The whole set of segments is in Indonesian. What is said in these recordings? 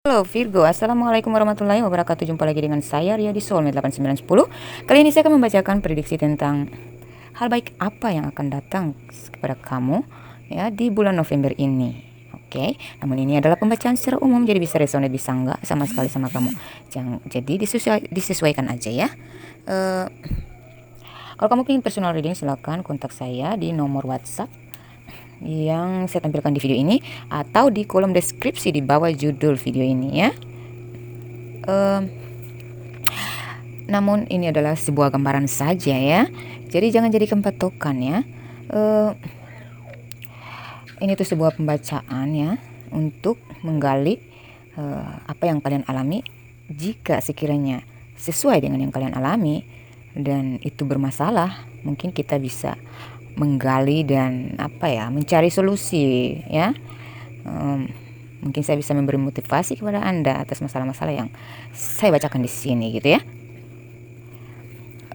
Halo Virgo, Assalamualaikum warahmatullahi wabarakatuh. Jumpa lagi dengan saya Ria di Soulmate 8910. Kali ini saya akan membacakan prediksi tentang hal baik apa yang akan datang kepada kamu ya di bulan November ini. Oke, namun ini adalah pembacaan secara umum, jadi bisa resonate bisa enggak sama sekali sama kamu. Jadi disesuaikan aja ya. Kalau kamu ingin personal reading, silakan kontak saya di nomor WhatsApp yang saya tampilkan di video ini atau di kolom deskripsi di bawah judul video ini ya. Namun ini adalah sebuah gambaran saja ya, jadi jangan jadikan patokan ya. Ini tuh sebuah pembacaan ya untuk menggali apa yang kalian alami. Jika sekiranya sesuai dengan yang kalian alami dan itu bermasalah, mungkin kita bisa menggali dan mencari solusi ya. Mungkin saya bisa memberi motivasi kepada Anda atas masalah-masalah yang saya bacakan di sini gitu ya.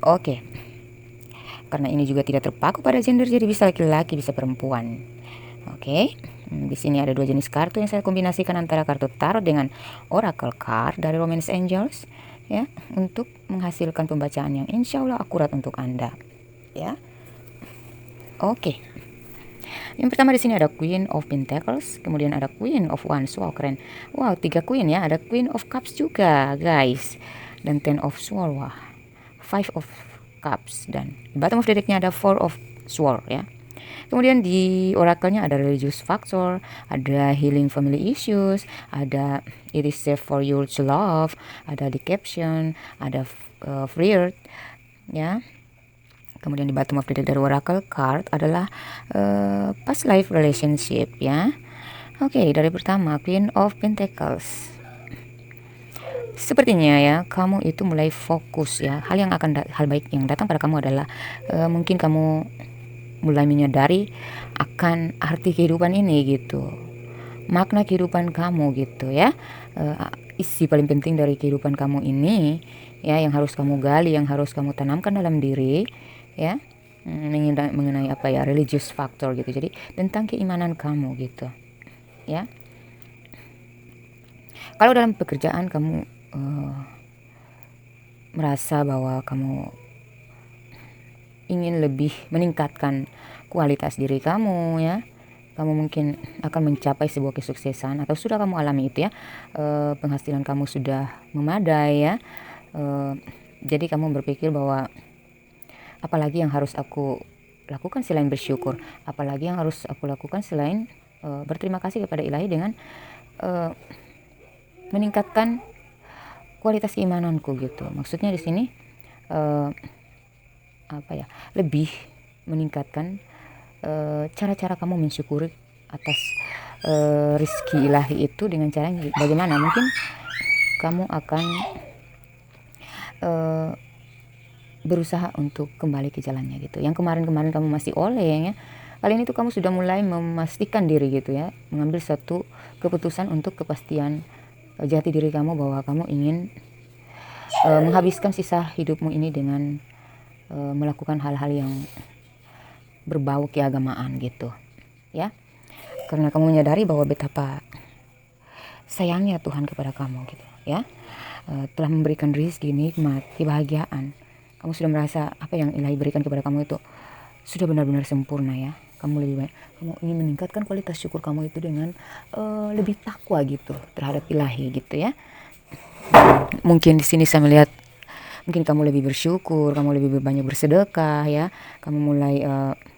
Oke. Karena ini juga tidak terpaku pada gender, jadi bisa laki-laki bisa perempuan. Oke. Di sini ada 2 jenis kartu yang saya kombinasikan antara kartu tarot dengan oracle card dari Romance Angels ya, untuk menghasilkan pembacaan yang insya Allah akurat untuk Anda ya. Oke. Yang pertama di sini ada Queen of Pentacles, kemudian ada Queen of Wands. Wow, keren. Wow, 3 Queen ya. Ada Queen of Cups juga, guys. Dan Ten of Swords. Wah. 5 of Cups dan di bottom of the deck-nya ada 4 of Swords ya. Kemudian di oracle-nya ada religious factor, ada healing family issues, ada it is safe for you to love, ada the caption, ada flirt ya. Kemudian di bottom of the deck dari oracle card adalah past life relationship ya. Oke, dari pertama Queen of Pentacles. Sepertinya ya kamu itu mulai fokus ya. Hal baik yang datang pada kamu adalah mungkin kamu mulai menyadari akan arti kehidupan ini gitu. Makna kehidupan kamu gitu ya. Isi paling penting dari kehidupan kamu ini ya, yang harus kamu gali, yang harus kamu tanamkan dalam diri ya, mengenai religious factor gitu. Jadi tentang keimanan kamu gitu ya. Kalau dalam pekerjaan kamu merasa bahwa kamu ingin lebih meningkatkan kualitas diri kamu ya, kamu mungkin akan mencapai sebuah kesuksesan atau sudah kamu alami itu ya, penghasilan kamu sudah memadai ya. Jadi kamu berpikir bahwa apalagi yang harus aku lakukan selain bersyukur, apalagi yang harus aku lakukan selain berterima kasih kepada Ilahi dengan meningkatkan kualitas keimananku gitu. Maksudnya di sini lebih meningkatkan cara-cara kamu mensyukuri atas rezeki ilahi itu dengan cara bagaimana mungkin kamu akan berusaha untuk kembali ke jalannya gitu. Yang kemarin-kemarin kamu masih oleng ya, kali ini tuh kamu sudah mulai memastikan diri gitu ya, mengambil satu keputusan untuk kepastian jati diri kamu bahwa kamu ingin menghabiskan sisa hidupmu ini dengan melakukan hal-hal yang berbau keagamaan gitu ya, karena kamu menyadari bahwa betapa sayangnya Tuhan kepada kamu gitu ya, telah memberikan rezeki, nikmat, kebahagiaan. Kamu sudah merasa apa yang Ilahi berikan kepada kamu itu sudah benar-benar sempurna ya. Kamu lebih baik, kamu ingin meningkatkan kualitas syukur kamu itu dengan lebih takwa gitu terhadap Ilahi gitu ya. Mungkin di sini saya melihat mungkin kamu lebih bersyukur, kamu lebih banyak bersedekah ya, kamu mulai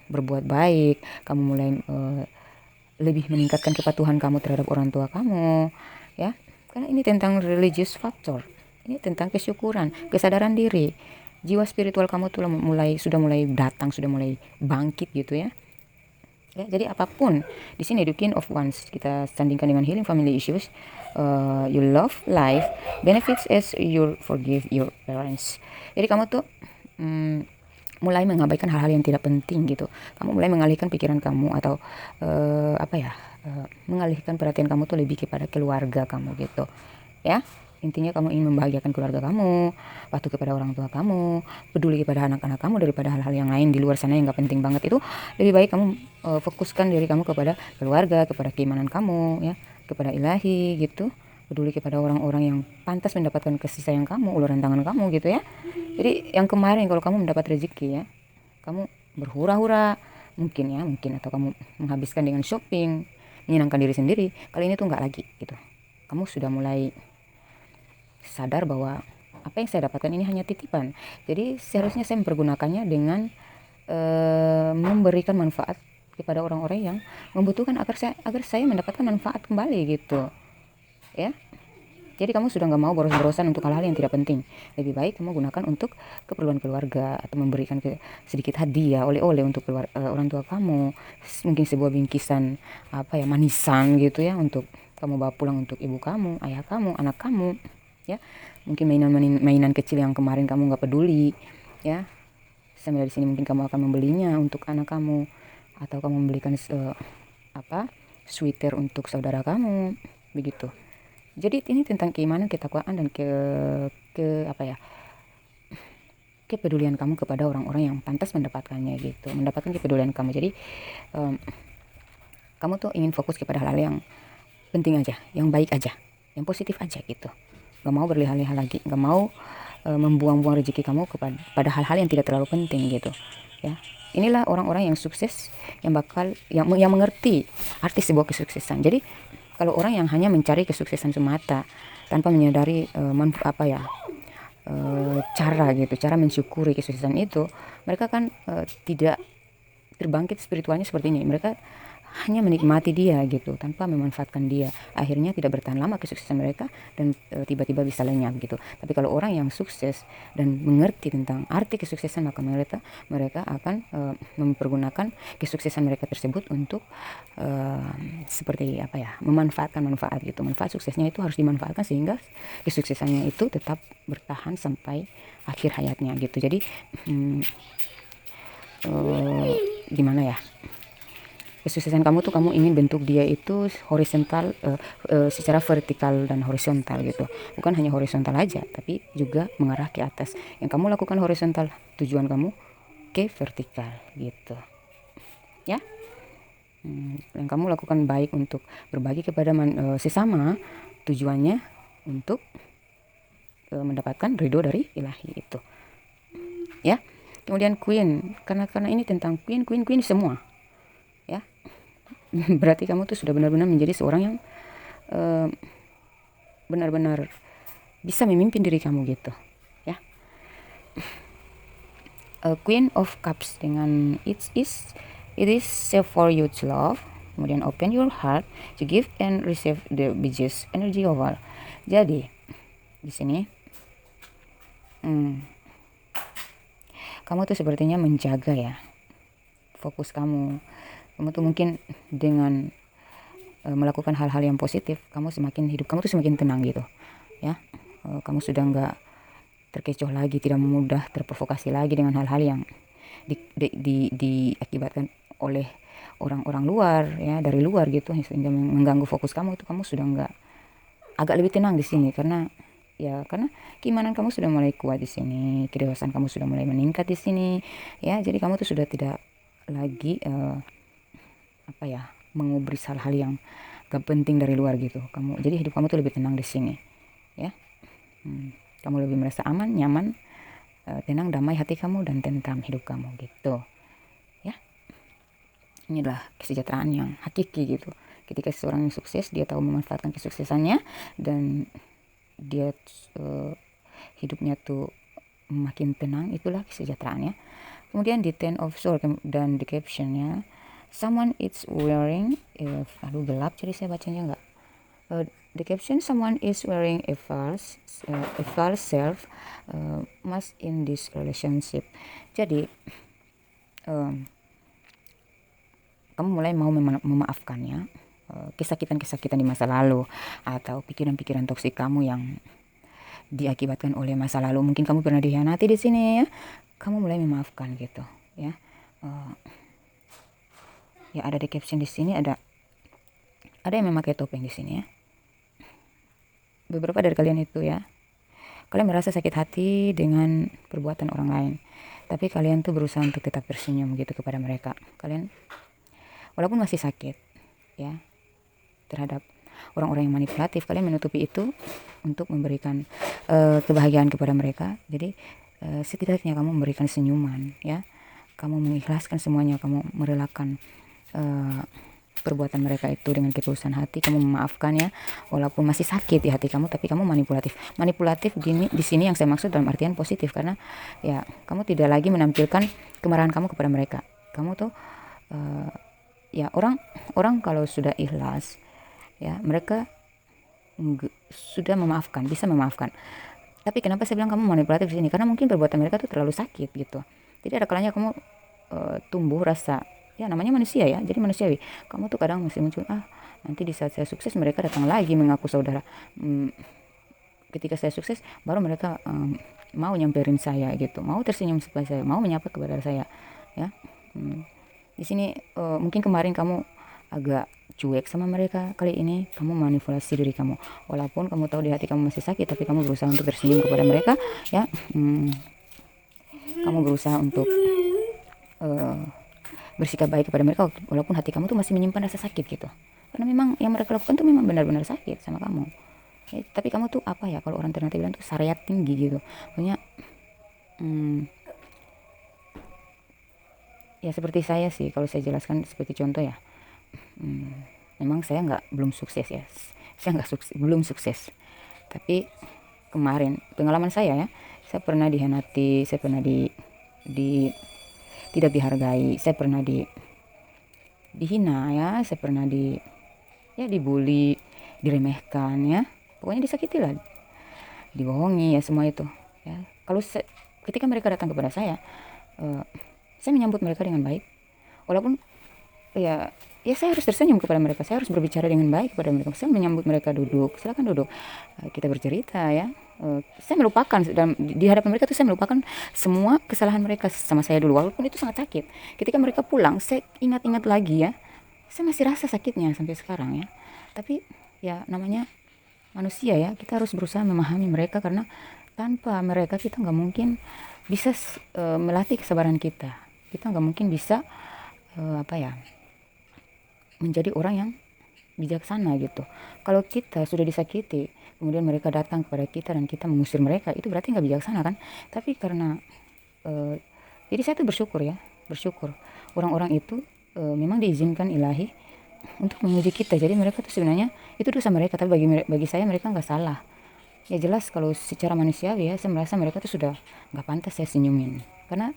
berbuat baik, kamu mulai lebih meningkatkan kepatuhan kamu terhadap orang tua kamu ya. Karena ini tentang religious factor, ini tentang kesyukuran, kesadaran diri, jiwa spiritual kamu tuh sudah mulai datang, sudah mulai bangkit gitu ya. Ya, jadi apapun di sini The Queen of Wands kita sandingkan dengan healing family issues, you love life, benefits as you forgive your parents. Jadi kamu tuh mulai mengabaikan hal-hal yang tidak penting gitu. Kamu mulai mengalihkan pikiran kamu atau mengalihkan perhatian kamu tuh lebih kepada keluarga kamu gitu ya. Intinya kamu ingin membahagiakan keluarga kamu, patuh kepada orang tua kamu, peduli kepada anak-anak kamu daripada hal-hal yang lain di luar sana yang gak penting banget itu. Lebih baik kamu fokuskan diri kamu kepada keluarga, kepada keimanan kamu ya, kepada Ilahi gitu. peduli kepada orang-orang yang pantas mendapatkan kasih sayang kamu, uluran tangan kamu gitu ya. Jadi yang kemarin kalau kamu mendapat rezeki ya, kamu berhura-hura mungkin atau kamu menghabiskan dengan shopping, menyenangkan diri sendiri. Kali ini tuh nggak lagi gitu. Kamu sudah mulai sadar bahwa apa yang saya dapatkan ini hanya titipan. Jadi seharusnya saya mempergunakannya dengan memberikan manfaat kepada orang-orang yang membutuhkan agar saya mendapatkan manfaat kembali gitu ya. Jadi kamu sudah nggak mau boros-borosan untuk hal-hal yang tidak penting. Lebih baik kamu gunakan untuk keperluan keluarga atau memberikan sedikit hadiah oleh-oleh untuk orang tua kamu. Mungkin sebuah bingkisan manisan gitu ya, untuk kamu bawa pulang untuk ibu kamu, ayah kamu, anak kamu ya. Mungkin mainan kecil yang kemarin kamu nggak peduli ya. Sambil dari sini mungkin kamu akan membelinya untuk anak kamu, atau kamu membelikan sweater untuk saudara kamu begitu. Jadi ini tentang keimanan, ketakwaan, dan kepedulian kamu kepada orang-orang yang pantas mendapatkannya gitu, mendapatkan kepedulian kamu. Jadi kamu tuh ingin fokus kepada hal-hal yang penting aja, yang baik aja, yang positif aja gitu. Gak mau berleha-leha lagi, gak mau membuang-buang rezeki kamu kepada hal-hal yang tidak terlalu penting gitu ya. Inilah orang-orang yang sukses, yang mengerti arti sebuah kesuksesan. Jadi kalau orang yang hanya mencari kesuksesan semata tanpa menyadari cara mensyukuri kesuksesan itu, mereka kan tidak terbangkit spiritualnya seperti ini. Mereka hanya menikmati dia gitu tanpa memanfaatkan dia. Akhirnya tidak bertahan lama kesuksesan mereka dan tiba-tiba bisa lenyap gitu. Tapi kalau orang yang sukses dan mengerti tentang arti kesuksesan, maka mereka akan mempergunakan kesuksesan mereka tersebut untuk memanfaatkan manfaat gitu. Manfaat suksesnya itu harus dimanfaatkan sehingga kesuksesannya itu tetap bertahan sampai akhir hayatnya gitu. Jadi gimana ya? Kesuksesan kamu tuh kamu ingin bentuk dia itu horizontal, secara vertikal dan horizontal gitu. Bukan hanya horizontal aja, tapi juga mengarah ke atas. Yang kamu lakukan horizontal, tujuan kamu ke vertikal gitu ya. Yang kamu lakukan baik untuk berbagi kepada sesama, tujuannya untuk mendapatkan ridho dari ilahi itu ya. Kemudian queen, karena ini tentang queen semua ya. Berarti kamu tuh sudah benar-benar menjadi seorang yang benar-benar bisa memimpin diri kamu gitu ya. Queen of Cups dengan it is safe for you to love. Kemudian open your heart to give and receive the biggest energy of all. Jadi di sini kamu tuh sepertinya menjaga ya fokus kamu. Kamu tuh mungkin dengan melakukan hal-hal yang positif, hidup kamu tuh semakin tenang gitu ya. Kamu sudah nggak terkecoh lagi, tidak mudah terprovokasi lagi dengan hal-hal yang diakibatkan oleh orang-orang luar ya, dari luar gitu, sehingga mengganggu fokus kamu. Itu kamu sudah nggak, agak lebih tenang di sini karena keimanan kamu sudah mulai kuat di sini, kedewasaan kamu sudah mulai meningkat di sini ya. Jadi kamu tuh sudah tidak lagi mengubris hal-hal yang gak penting dari luar gitu. Jadi hidup kamu tuh lebih tenang di sini ya. Kamu lebih merasa aman, nyaman, tenang, damai hati kamu, dan tentram hidup kamu gitu ya. Inilah kesejahteraan yang hakiki gitu. Ketika seseorang yang sukses, dia tahu memanfaatkan kesuksesannya dan dia hidupnya tuh makin tenang, itulah kesejahteraannya. Kemudian di Ten of Swords dan di captionnya, someone is wearing gelap jadi saya bacanya enggak. The caption, someone is wearing a false self mask in this relationship. Jadi kamu mulai mau memaafkannya kesakitan di masa lalu atau pikiran-pikiran toksik kamu yang diakibatkan oleh masa lalu. Mungkin kamu pernah dikhianati di sini ya. Kamu mulai memaafkan gitu ya. Ya ada di caption di sini, ada yang memakai topeng di sini ya. Beberapa dari kalian itu ya, kalian merasa sakit hati dengan perbuatan orang lain, tapi kalian tuh berusaha untuk tetap tersenyum gitu kepada mereka. Kalian walaupun masih sakit ya terhadap orang-orang yang manipulatif, kalian menutupi itu untuk memberikan kebahagiaan kepada mereka. Jadi setidaknya kamu memberikan senyuman, ya, kamu mengikhlaskan semuanya, kamu merelakan perbuatan mereka itu dengan ketulusan hati, kamu memaafkan, ya, walaupun masih sakit di hati kamu, tapi kamu manipulatif di sini yang saya maksud dalam artian positif, karena ya kamu tidak lagi menampilkan kemarahan kamu kepada mereka. Kamu tuh ya orang kalau sudah ikhlas, ya, mereka sudah memaafkan, bisa memaafkan. Tapi kenapa saya bilang kamu manipulatif di sini? Karena mungkin perbuatan mereka tuh terlalu sakit gitu. Jadi ada kalanya kamu tumbuh rasa, ya, namanya manusia, ya, jadi manusiawi. Kamu tuh kadang masih muncul, nanti di saat saya sukses mereka datang lagi mengaku saudara. Ketika saya sukses baru mereka mau nyamperin saya gitu, mau tersenyum kepada saya, mau menyapa kepada saya, ya. Di sini mungkin kemarin kamu agak cuek sama mereka, kali ini kamu manipulasi diri kamu. Walaupun kamu tahu di hati kamu masih sakit, tapi kamu berusaha untuk tersenyum kepada mereka, ya. Kamu berusaha untuk bersikap baik kepada mereka walaupun hati kamu tuh masih menyimpan rasa sakit gitu, karena memang yang mereka lakukan tuh memang benar-benar sakit sama kamu, ya. Tapi kamu tuh apa ya, kalau orang Ternate bilang tuh syariat tinggi gitu, pokoknya ya seperti saya sih, kalau saya jelaskan seperti contoh, ya, memang saya belum sukses, ya, saya belum sukses, tapi kemarin pengalaman saya, ya, saya pernah dihianati, saya pernah tidak dihargai, saya pernah dihina, ya, saya pernah dibully, diremehkan, ya, pokoknya disakiti lah, dibohongi, ya, semua itu, ya. Ketika mereka datang kepada saya menyambut mereka dengan baik, walaupun ya saya harus tersenyum kepada mereka, saya harus berbicara dengan baik kepada mereka, saya menyambut mereka, duduk, silakan duduk, kita bercerita, ya. Saya melupakan di hadapan mereka tuh, saya melupakan semua kesalahan mereka sama saya dulu, walaupun itu sangat sakit. Ketika mereka pulang, saya ingat-ingat lagi, ya, saya masih rasa sakitnya sampai sekarang, ya. Tapi ya namanya manusia, ya, kita harus berusaha memahami mereka, karena tanpa mereka kita nggak mungkin bisa melatih kesabaran kita nggak mungkin bisa menjadi orang yang bijaksana gitu. Kalau kita sudah disakiti, kemudian mereka datang kepada kita dan kita mengusir mereka, itu berarti nggak bijaksana, kan? Tapi karena jadi saya tuh bersyukur orang-orang itu memang diizinkan ilahi untuk menguji kita. Jadi mereka tuh sebenarnya itu dosa mereka, tapi bagi saya mereka nggak salah. Ya jelas kalau secara manusiawi, ya, saya merasa mereka tuh sudah nggak pantas saya senyumin, karena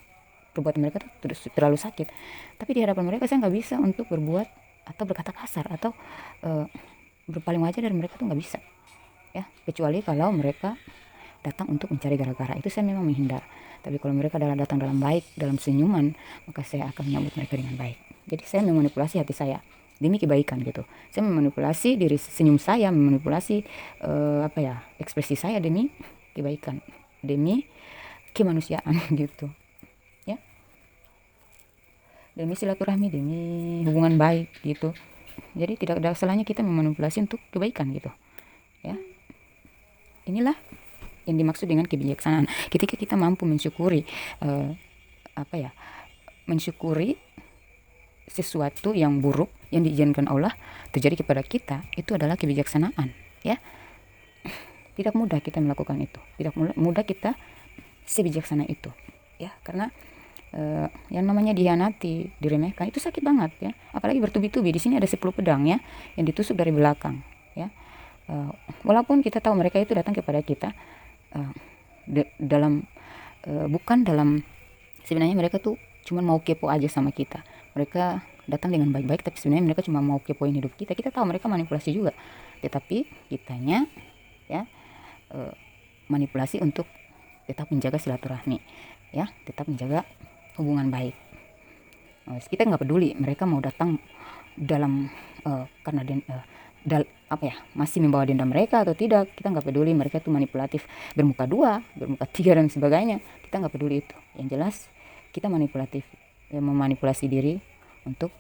perbuatan mereka tuh terlalu sakit. Tapi di hadapan mereka saya nggak bisa untuk berbuat atau berkata kasar atau berpaling wajah dari mereka tuh nggak bisa, ya, kecuali kalau mereka datang untuk mencari gara-gara, itu saya memang menghindar. Tapi kalau mereka datang dalam baik, dalam senyuman, maka saya akan menyambut mereka dengan baik. Jadi saya memanipulasi hati saya demi kebaikan gitu. Saya memanipulasi diri senyum saya, memanipulasi ekspresi saya demi kebaikan, demi kemanusiaan gitu, ya, demi silaturahmi, demi hubungan baik gitu. Jadi tidak ada salahnya kita memanipulasi untuk kebaikan gitu, ya. Inilah yang dimaksud dengan kebijaksanaan. Ketika kita mampu mensyukuri mensyukuri sesuatu yang buruk yang diizinkan Allah terjadi kepada kita, itu adalah kebijaksanaan, ya. Tidak mudah kita melakukan itu, tidak mudah kita sebijaksana itu, ya, karena yang namanya dihianati, diremehkan itu sakit banget, ya, apalagi bertubi-tubi. Di sini ada 10 pedang, ya, yang ditusuk dari belakang, ya. Walaupun kita tahu mereka itu datang kepada kita bukan dalam sebenarnya mereka tuh cuma mau kepo aja sama kita. Mereka datang dengan baik-baik, tapi sebenarnya mereka cuma mau kepoin hidup kita. Kita tahu mereka manipulasi juga, tetapi kitanya, ya, manipulasi untuk tetap menjaga silaturahmi, ya, tetap menjaga hubungan baik. Kita nggak peduli mereka mau datang dalam karena masih membawa dendam mereka atau tidak. Kita nggak peduli mereka itu manipulatif bermuka 2, bermuka 3 dan sebagainya. Kita nggak peduli itu. Yang jelas kita manipulatif, memanipulasi diri untuk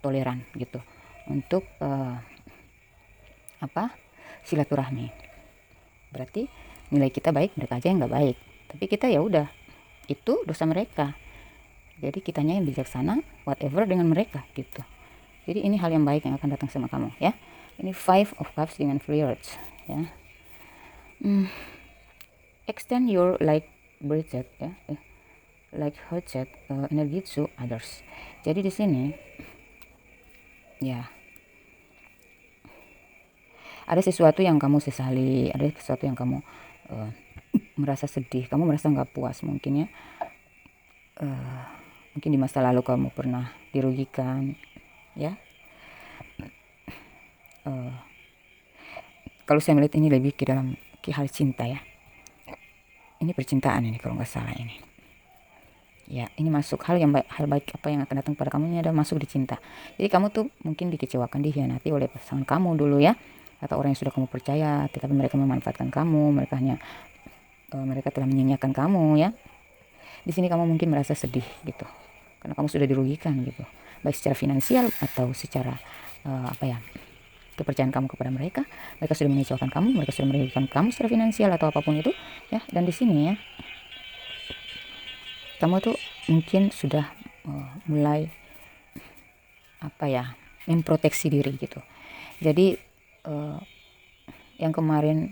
toleran gitu, untuk silaturahmi. Berarti nilai kita baik, mereka aja yang nggak baik. Tapi kita ya udah, itu dosa mereka. Jadi kitanya yang bijaksana, whatever dengan mereka gitu. Jadi ini hal yang baik yang akan datang sama kamu, ya. Ini Five of Cups dengan Flirt ya. Extend your like budget ya, like budget energy to others. Jadi di sini ya ada sesuatu yang kamu sesali, ada sesuatu yang kamu merasa sedih, kamu merasa nggak puas mungkin ya. Mungkin di masa lalu kamu pernah dirugikan ya. Kalau saya melihat ini lebih ke dalam hal cinta ya. Ini percintaan ini kalau nggak salah ini. Ya, ini masuk hal baik apa yang akan datang pada kamu ini ada masuk di cinta. Jadi kamu tuh mungkin dikecewakan, dikhianati oleh pasangan kamu dulu ya, atau orang yang sudah kamu percaya, tetapi mereka memanfaatkan kamu, mereka telah menyanyiakan kamu ya. Di sini kamu mungkin merasa sedih gitu, karena kamu sudah dirugikan gitu, baik secara finansial atau secara kepercayaan kamu kepada mereka. Mereka sudah mengecewakan kamu, mereka sudah merugikan kamu secara finansial atau apapun itu ya. Dan di sini ya, kamu tuh mungkin sudah mulai memproteksi diri gitu. Jadi yang kemarin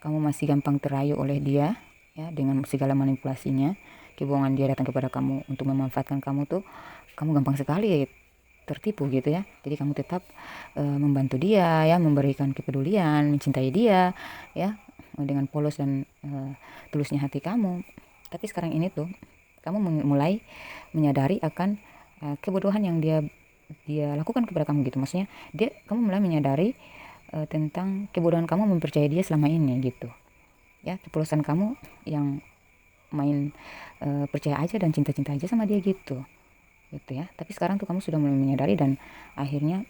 kamu masih gampang terayu oleh dia ya, dengan segala manipulasinya, kebohongan dia datang kepada kamu untuk memanfaatkan kamu tuh, kamu gampang sekali tertipu gitu ya. Jadi kamu tetap membantu dia ya, memberikan kepedulian, mencintai dia ya, dengan polos dan tulusnya hati kamu. Tapi sekarang ini tuh kamu mulai menyadari akan kebodohan yang dia lakukan kepada kamu gitu. Maksudnya kamu mulai menyadari tentang kebodohan kamu mempercayai dia selama ini gitu ya, kepolosan kamu yang main percaya aja dan cinta-cinta aja sama dia gitu ya. Tapi sekarang tuh kamu sudah mulai menyadari dan akhirnya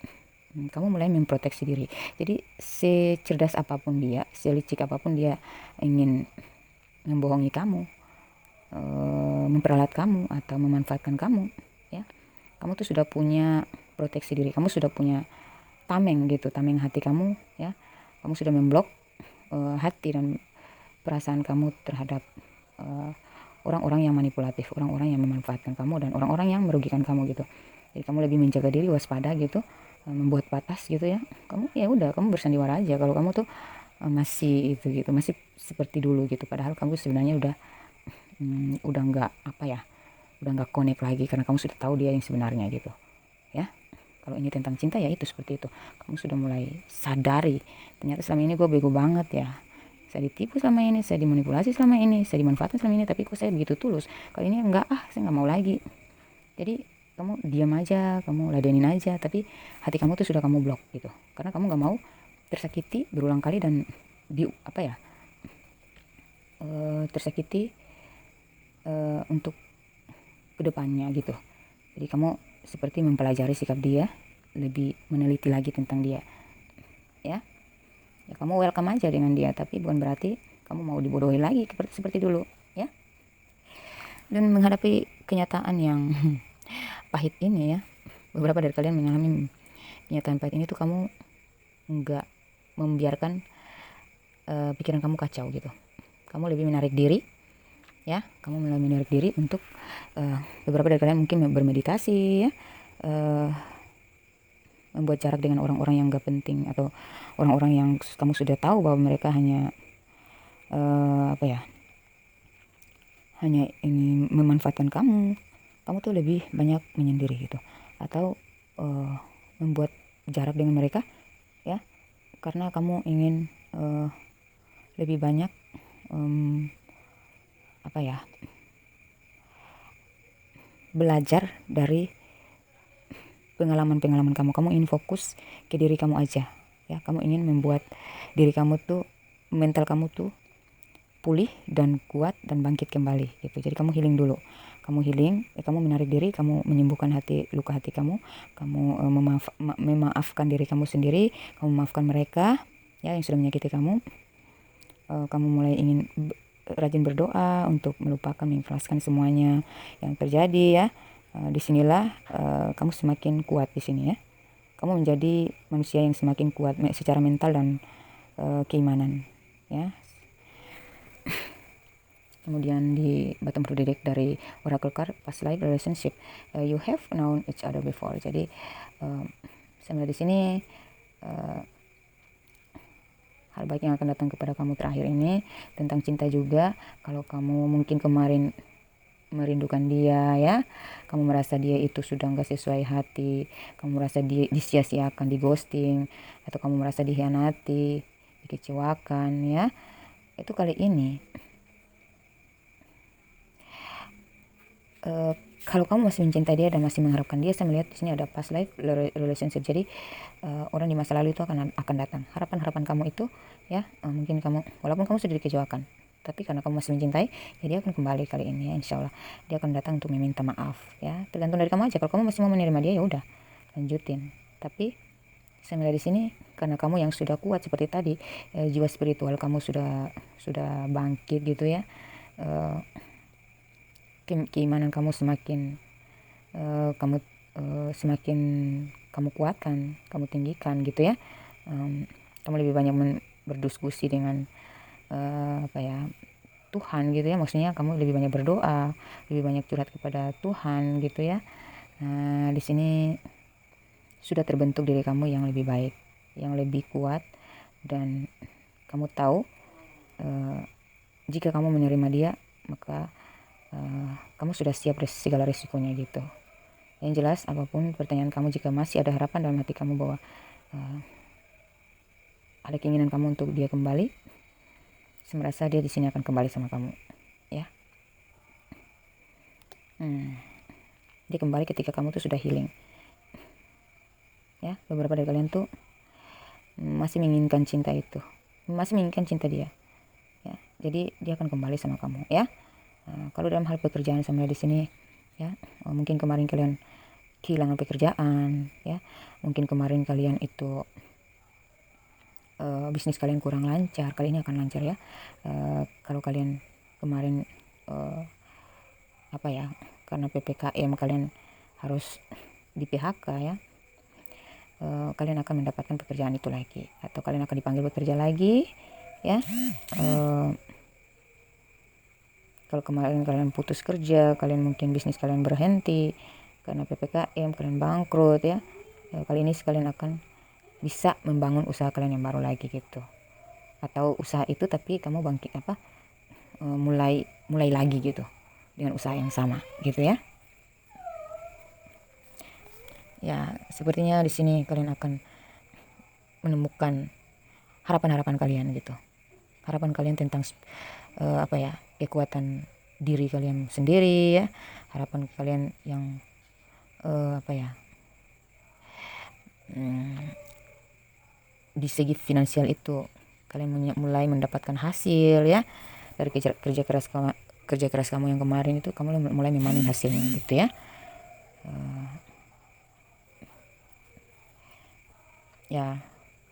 kamu mulai memproteksi diri. Jadi secerdas apapun dia, selicik apapun dia ingin membohongi kamu, memperalat kamu atau memanfaatkan kamu ya, kamu tuh sudah punya proteksi diri, kamu sudah punya tameng gitu, tameng hati kamu ya. Kamu sudah memblok hati dan perasaan kamu terhadap orang-orang yang manipulatif, orang-orang yang memanfaatkan kamu dan orang-orang yang merugikan kamu gitu. Jadi kamu lebih menjaga diri, waspada gitu, membuat batas gitu ya. Kamu ya udah, kamu bersandiwara aja kalau kamu tuh masih itu gitu, masih seperti dulu gitu. Padahal kamu sebenarnya udah nggak connect lagi, karena kamu sudah tahu dia yang sebenarnya gitu ya. Kalau ini tentang cinta ya itu seperti itu, kamu sudah mulai sadari ternyata selama ini gue bego banget ya, saya ditipu selama ini, saya dimanipulasi selama ini, saya dimanfaatkan selama ini, tapi kok saya begitu tulus. Kali ini enggak, saya nggak mau lagi. Jadi kamu diam aja, kamu ladenin aja, tapi hati kamu tuh sudah kamu blok gitu, karena kamu nggak mau tersakiti berulang kali dan tersakiti untuk kedepannya gitu. Jadi kamu seperti mempelajari sikap dia, lebih meneliti lagi tentang dia ya. Kamu welcome aja dengan dia, tapi bukan berarti kamu mau dibodohi lagi seperti dulu ya. Dan menghadapi kenyataan yang pahit ini ya, beberapa dari kalian mengalami kenyataan pahit ini tuh kamu nggak membiarkan pikiran kamu kacau gitu. Kamu lebih menarik diri ya, kamu mulai menarik diri untuk beberapa dari kalian mungkin bermeditasi ya, membuat jarak dengan orang-orang yang gak penting, atau orang-orang yang kamu sudah tahu bahwa mereka hanya hanya ingin memanfaatkan kamu tuh lebih banyak menyendiri gitu, atau membuat jarak dengan mereka ya, karena kamu ingin lebih banyak belajar dari pengalaman-pengalaman kamu ingin fokus ke diri kamu aja ya. Kamu ingin membuat diri kamu tuh, mental kamu tuh pulih dan kuat dan bangkit kembali gitu. Jadi kamu healing dulu, kamu menarik diri, kamu menyembuhkan luka hati kamu memaafkan diri kamu sendiri, kamu memaafkan mereka ya yang sudah menyakiti kamu. Kamu mulai ingin rajin berdoa untuk melupakan, mengikhlaskan semuanya yang terjadi ya. Disinilah kamu semakin kuat di sini ya. Kamu menjadi manusia yang semakin kuat secara mental dan keimanan ya. Kemudian di bottom of the deck dari Oracle card, past life relationship, you have known each other before. Jadi saya melihat di sini hal baik yang akan datang kepada kamu terakhir ini tentang cinta juga. Kalau kamu mungkin kemarin merindukan dia ya, kamu merasa dia itu sudah nggak sesuai hati, kamu merasa dia disia-siakan, di ghosting, atau kamu merasa dikhianati, dikecewakan ya, itu kali ini kalau kamu masih mencintai dia dan masih mengharapkan dia, saya melihat di sini ada past life relationship. Jadi orang di masa lalu itu akan datang. Harapan-harapan kamu itu ya, mungkin kamu walaupun kamu sudah dikecewakan, tapi karena kamu masih mencintai, ya dia akan kembali kali ini ya, insya Allah dia akan datang untuk meminta maaf ya. Tergantung dari kamu aja. Kalau kamu masih mau menerima dia, ya udah lanjutin. Tapi saya melihat di sini karena kamu yang sudah kuat seperti tadi, jiwa spiritual kamu sudah bangkit gitu ya. Keimanan kamu semakin semakin kamu kuatkan, kamu tinggikan gitu ya. Kamu lebih banyak berdiskusi dengan Tuhan gitu ya, maksudnya kamu lebih banyak berdoa, lebih banyak curhat kepada Tuhan gitu ya. Di sini sudah terbentuk diri kamu yang lebih baik, yang lebih kuat, dan kamu tahu jika kamu menerima dia, maka kamu sudah siap segala risikonya gitu. Yang jelas apapun pertanyaan kamu, jika masih ada harapan dalam hati kamu bahwa ada keinginan kamu untuk dia kembali, saya merasa dia di sini akan kembali sama kamu ya. Dia kembali ketika kamu tuh sudah healing ya. Beberapa dari kalian tuh masih menginginkan cinta itu, masih menginginkan cinta dia ya. Jadi dia akan kembali sama kamu ya. Kalau dalam hal pekerjaan sama di sini ya, mungkin kemarin kalian kehilangan pekerjaan ya, mungkin kemarin kalian itu bisnis kalian kurang lancar, kali ini akan lancar ya. Kalau kalian kemarin karena PPKM kalian harus di PHK ya, kalian akan mendapatkan pekerjaan itu lagi, atau kalian akan dipanggil bekerja lagi ya. Kalau kemarin kalian putus kerja, kalian mungkin bisnis kalian berhenti karena PPKM, kalian bangkrut ya, kali ini kalian akan bisa membangun usaha kalian yang baru lagi gitu. Atau usaha itu tapi kamu bangkit mulai lagi gitu dengan usaha yang sama gitu ya. Ya, sepertinya di sini kalian akan menemukan harapan-harapan kalian gitu. Harapan kalian tentang kekuatan diri kalian sendiri ya. Harapan kalian yang di segi finansial itu kalian mulai mendapatkan hasil ya dari kerja keras kamu yang kemarin itu, kamu mulai memanen hasilnya gitu ya.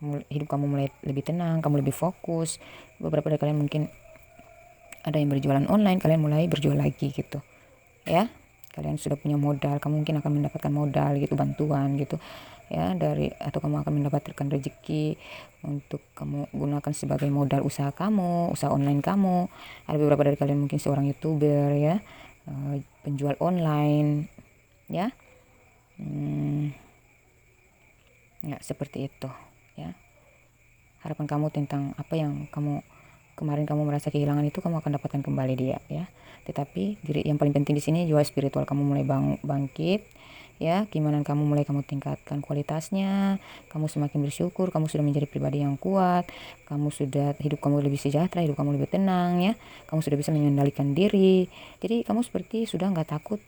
Hidup kamu mulai lebih tenang, kamu lebih fokus. Beberapa dari kalian mungkin ada yang berjualan online, kalian mulai berjual lagi gitu ya. Kalian sudah punya modal, kamu mungkin akan mendapatkan modal gitu, bantuan gitu ya, atau kamu akan mendapatkan rezeki untuk kamu gunakan sebagai modal usaha kamu, usaha online kamu. Ada beberapa dari kalian mungkin seorang YouTuber ya, penjual online ya. Ya seperti itu ya. Harapan kamu tentang apa yang kemarin kamu merasa kehilangan itu, kamu akan dapatkan kembali dia ya. Tetapi yang paling penting di sini jiwa spiritual kamu mulai bangkit ya. Keimanan kamu mulai kamu tingkatkan kualitasnya, kamu semakin bersyukur, kamu sudah menjadi pribadi yang kuat, hidup kamu lebih sejahtera, hidup kamu lebih tenang ya. Kamu sudah bisa mengendalikan diri, jadi kamu seperti sudah nggak takut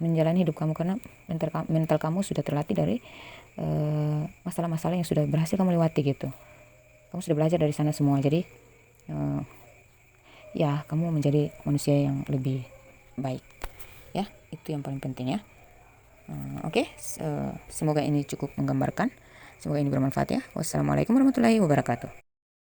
menjalani hidup kamu, karena mental kamu sudah terlatih dari masalah-masalah yang sudah berhasil kamu lewati gitu. Kamu sudah belajar dari sana semua, jadi ya kamu menjadi manusia yang lebih baik ya. Itu yang paling penting ya. Oke. Semoga ini cukup menggambarkan, semoga ini bermanfaat ya. Wassalamualaikum warahmatullahi wabarakatuh.